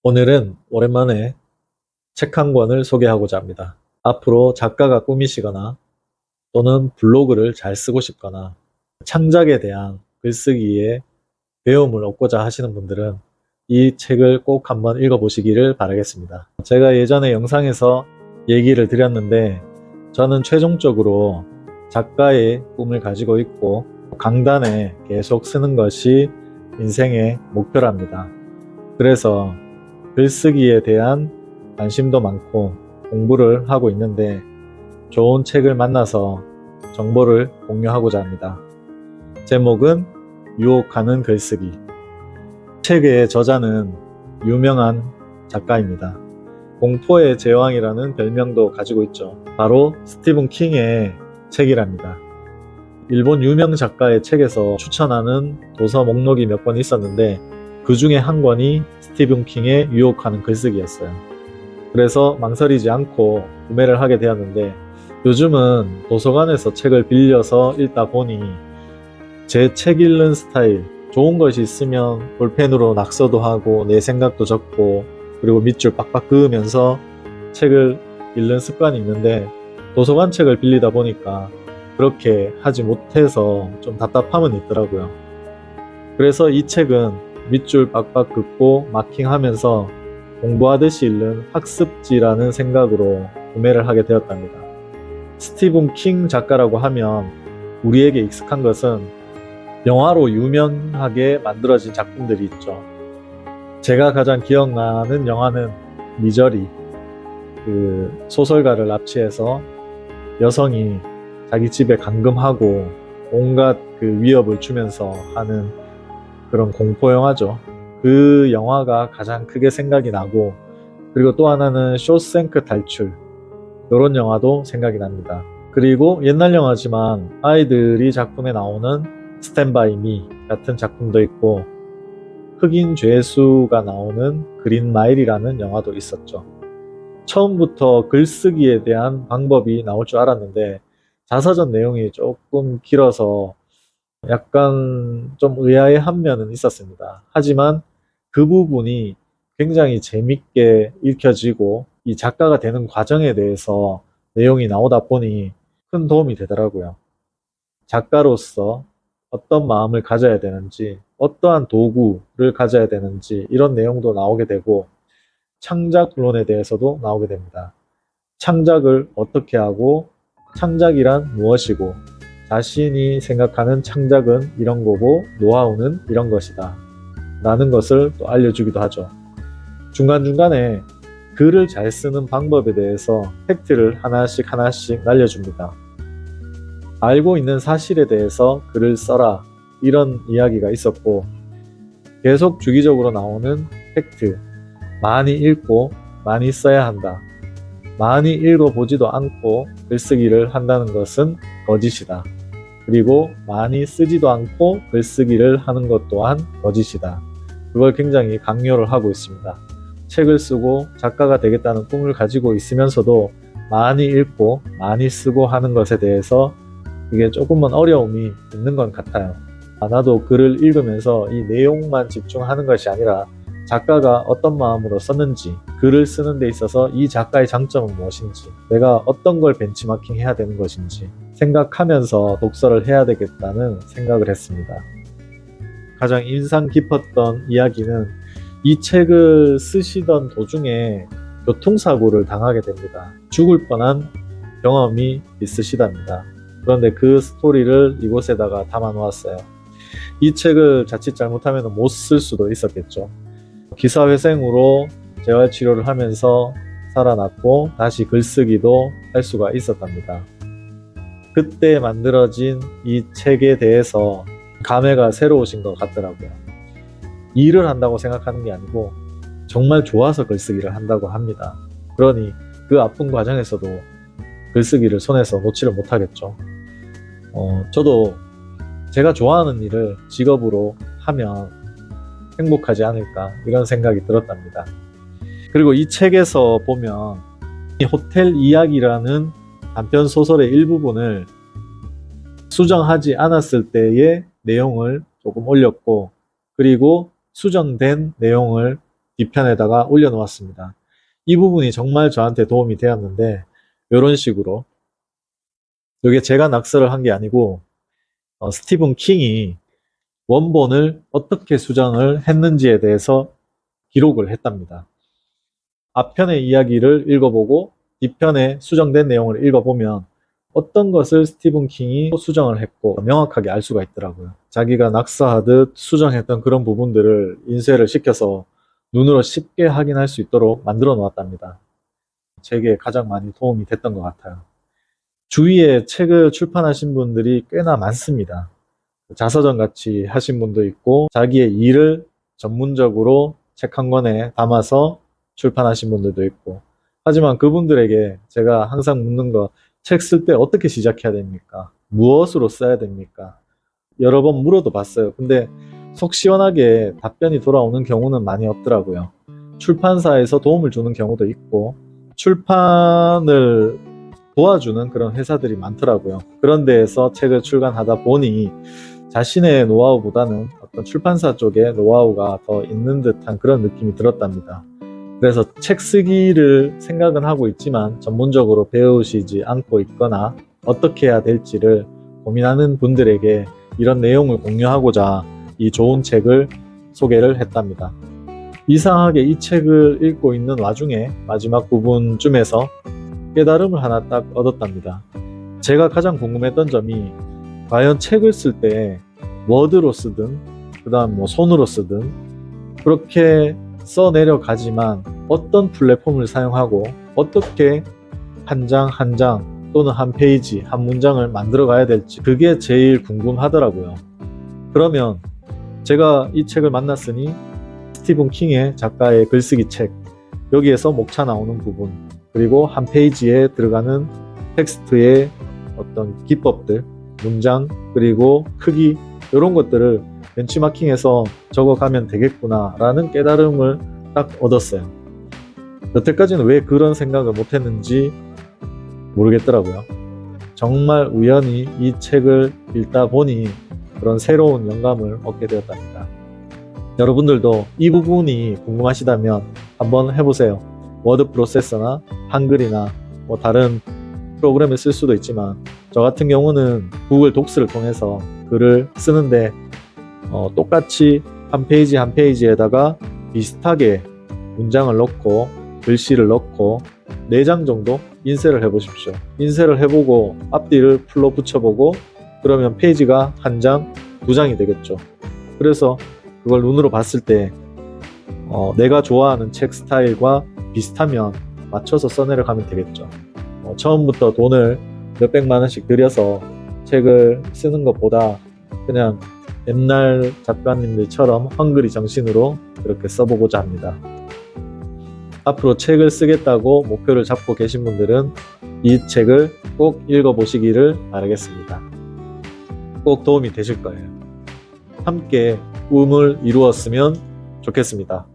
오늘은 오랜만에 책 한 권을 소개하고자 합니다. 앞으로 작가가 꿈이시거나 또는 블로그를 잘 쓰고 싶거나 창작에 대한 글쓰기에 배움을 얻고자 하시는 분들은 이 책을 꼭 한번 읽어보시기를 바라겠습니다. 제가 예전에 영상에서 얘기를 드렸는데 저는 최종적으로 작가의 꿈을 가지고 있고 강단에 계속 쓰는 것이 인생의 목표랍니다. 그래서 글쓰기에 대한 관심도 많고 공부를 하고 있는데 좋은 책을 만나서 정보를 공유하고자 합니다. 제목은 유혹하는 글쓰기. 책의 저자는 유명한 작가입니다. 공포의 제왕이라는 별명도 가지고 있죠. 바로 스티븐 킹의 책이랍니다. 일본 유명 작가의 책에서 추천하는 도서 목록이 몇 권 있었는데 그 중에 한 권이 스티븐 킹의 유혹하는 글쓰기였어요. 그래서 망설이지 않고 구매를 하게 되었는데 요즘은 도서관에서 책을 빌려서 읽다 보니 제 책 읽는 스타일, 좋은 것이 있으면 볼펜으로 낙서도 하고 내 생각도 적고 그리고 밑줄 빡빡 그으면서 책을 읽는 습관이 있는데 도서관 책을 빌리다 보니까 그렇게 하지 못해서 좀 답답함은 있더라고요. 그래서 이 책은 밑줄 빡빡 긋고 마킹하면서 공부하듯이 읽는 학습지라는 생각으로 구매를 하게 되었답니다. 스티븐 킹 작가라고 하면 우리에게 익숙한 것은 영화로 유명하게 만들어진 작품들이 있죠. 제가 가장 기억나는 영화는 미저리, 그 소설가를 납치해서 여성이 자기 집에 감금하고 온갖 그 위협을 주면서 하는 그런 공포 영화죠. 그 영화가 가장 크게 생각이 나고 그리고 또 하나는 쇼생크 탈출, 이런 영화도 생각이 납니다. 그리고 옛날 영화지만 아이들이 작품에 나오는 스탠 바이 미 같은 작품도 있고 흑인 죄수가 나오는 그린 마일이라는 영화도 있었죠. 처음부터 글쓰기에 대한 방법이 나올 줄 알았는데 자서전 내용이 조금 길어서 약간 좀 의아해한 면은 있었습니다. 하지만 그 부분이 굉장히 재밌게 읽혀지고 이 작가가 되는 과정에 대해서 내용이 나오다 보니 큰 도움이 되더라고요. 작가로서 어떤 마음을 가져야 되는지, 어떠한 도구를 가져야 되는지 이런 내용도 나오게 되고 창작론에 대해서도 나오게 됩니다. 창작을 어떻게 하고 창작이란 무엇이고 자신이 생각하는 창작은 이런 거고 노하우는 이런 것이다 라는 것을 또 알려주기도 하죠. 중간중간에 글을 잘 쓰는 방법에 대해서 팩트를 하나씩 하나씩 날려줍니다. 알고 있는 사실에 대해서 글을 써라 이런 이야기가 있었고 계속 주기적으로 나오는 팩트, 많이 읽고 많이 써야 한다. 많이 읽어보지도 않고 글쓰기를 한다는 것은 거짓이다. 그리고 많이 쓰지도 않고 글쓰기를 하는 것 또한 거짓이다. 그걸 굉장히 강요를 하고 있습니다. 책을 쓰고 작가가 되겠다는 꿈을 가지고 있으면서도 많이 읽고 많이 쓰고 하는 것에 대해서 이게 조금만 어려움이 있는 것 같아요. 나도 글을 읽으면서 이 내용만 집중하는 것이 아니라 작가가 어떤 마음으로 썼는지, 글을 쓰는 데 있어서 이 작가의 장점은 무엇인지, 내가 어떤 걸 벤치마킹 해야 되는 것인지 생각하면서 독서를 해야 되겠다는 생각을 했습니다. 가장 인상 깊었던 이야기는 이 책을 쓰시던 도중에 교통사고를 당하게 됩니다. 죽을 뻔한 경험이 있으시답니다. 그런데 그 스토리를 이곳에다가 담아 놓았어요. 이 책을 자칫 잘못하면 못 쓸 수도 있었겠죠. 기사회생으로 재활치료를 하면서 살아났고 다시 글쓰기도 할 수가 있었답니다. 그때 만들어진 이 책에 대해서 감회가 새로우신 것 같더라고요. 일을 한다고 생각하는 게 아니고 정말 좋아서 글쓰기를 한다고 합니다. 그러니 그 아픈 과정에서도 글쓰기를 손에서 놓지를 못하겠죠. 저도 제가 좋아하는 일을 직업으로 하면 행복하지 않을까 이런 생각이 들었답니다. 그리고 이 책에서 보면 이 호텔 이야기라는 단편 소설의 일부분을 수정하지 않았을 때의 내용을 조금 올렸고 그리고 수정된 내용을 뒷편에다가 올려놓았습니다. 이 부분이 정말 저한테 도움이 되었는데 이런 식으로 이게 제가 낙서를 한 게 아니고 스티븐 킹이 원본을 어떻게 수정을 했는지에 대해서 기록을 했답니다. 앞편의 이야기를 읽어보고 뒷편에 수정된 내용을 읽어보면 어떤 것을 스티븐 킹이 수정을 했고 명확하게 알 수가 있더라고요. 자기가 낙서하듯 수정했던 그런 부분들을 인쇄를 시켜서 눈으로 쉽게 확인할 수 있도록 만들어 놓았답니다. 제게 가장 많이 도움이 됐던 것 같아요. 주위에 책을 출판하신 분들이 꽤나 많습니다. 자서전 같이 하신 분도 있고 자기의 일을 전문적으로 책 한 권에 담아서 출판하신 분들도 있고, 하지만 그분들에게 제가 항상 묻는 거, 책 쓸 때 어떻게 시작해야 됩니까? 무엇으로 써야 됩니까? 여러 번 물어도 봤어요. 근데 속 시원하게 답변이 돌아오는 경우는 많이 없더라고요. 출판사에서 도움을 주는 경우도 있고 출판을 도와주는 그런 회사들이 많더라고요. 그런 데에서 책을 출간하다 보니 자신의 노하우보다는 어떤 출판사 쪽의 노하우가 더 있는 듯한 그런 느낌이 들었답니다. 그래서 책 쓰기를 생각은 하고 있지만 전문적으로 배우시지 않고 있거나 어떻게 해야 될지를 고민하는 분들에게 이런 내용을 공유하고자 이 좋은 책을 소개를 했답니다. 이상하게 이 책을 읽고 있는 와중에 마지막 부분쯤에서 깨달음을 하나 딱 얻었답니다. 제가 가장 궁금했던 점이 과연 책을 쓸 때 워드로 쓰든 그 다음 손으로 쓰든 그렇게 써내려가지만 어떤 플랫폼을 사용하고 어떻게 한 장 한 장 또는 한 페이지 한 문장을 만들어 가야 될지 그게 제일 궁금하더라고요. 그러면 제가 이 책을 만났으니 스티븐 킹의 작가의 글쓰기 책, 여기에서 목차 나오는 부분, 그리고 한 페이지에 들어가는 텍스트의 어떤 기법들, 문장, 그리고 크기, 이런 것들을 벤치마킹해서 적어가면 되겠구나 라는 깨달음을 딱 얻었어요. 여태까지는 왜 그런 생각을 못했는지 모르겠더라고요. 정말 우연히 이 책을 읽다 보니 그런 새로운 영감을 얻게 되었답니다. 여러분들도 이 부분이 궁금하시다면 한번 해보세요. 워드 프로세서나 한글이나 다른 프로그램을 쓸 수도 있지만 저 같은 경우는 구글 독스를 통해서 글을 쓰는데 똑같이 한 페이지 한 페이지에다가 비슷하게 문장을 넣고 글씨를 넣고 4장 정도 인쇄를 해보십시오. 인쇄를 해보고 앞뒤를 풀로 붙여보고 그러면 페이지가 1장, 2장이 되겠죠. 그래서 그걸 눈으로 봤을 때 내가 좋아하는 책 스타일과 비슷하면 맞춰서 써내려가면 되겠죠. 처음부터 돈을 몇백만 원씩 들여서 책을 쓰는 것보다 그냥 옛날 작가님들처럼 헝그리 정신으로 그렇게 써보고자 합니다. 앞으로 책을 쓰겠다고 목표를 잡고 계신 분들은 이 책을 꼭 읽어보시기를 바라겠습니다. 꼭 도움이 되실 거예요. 함께 꿈을 이루었으면 좋겠습니다.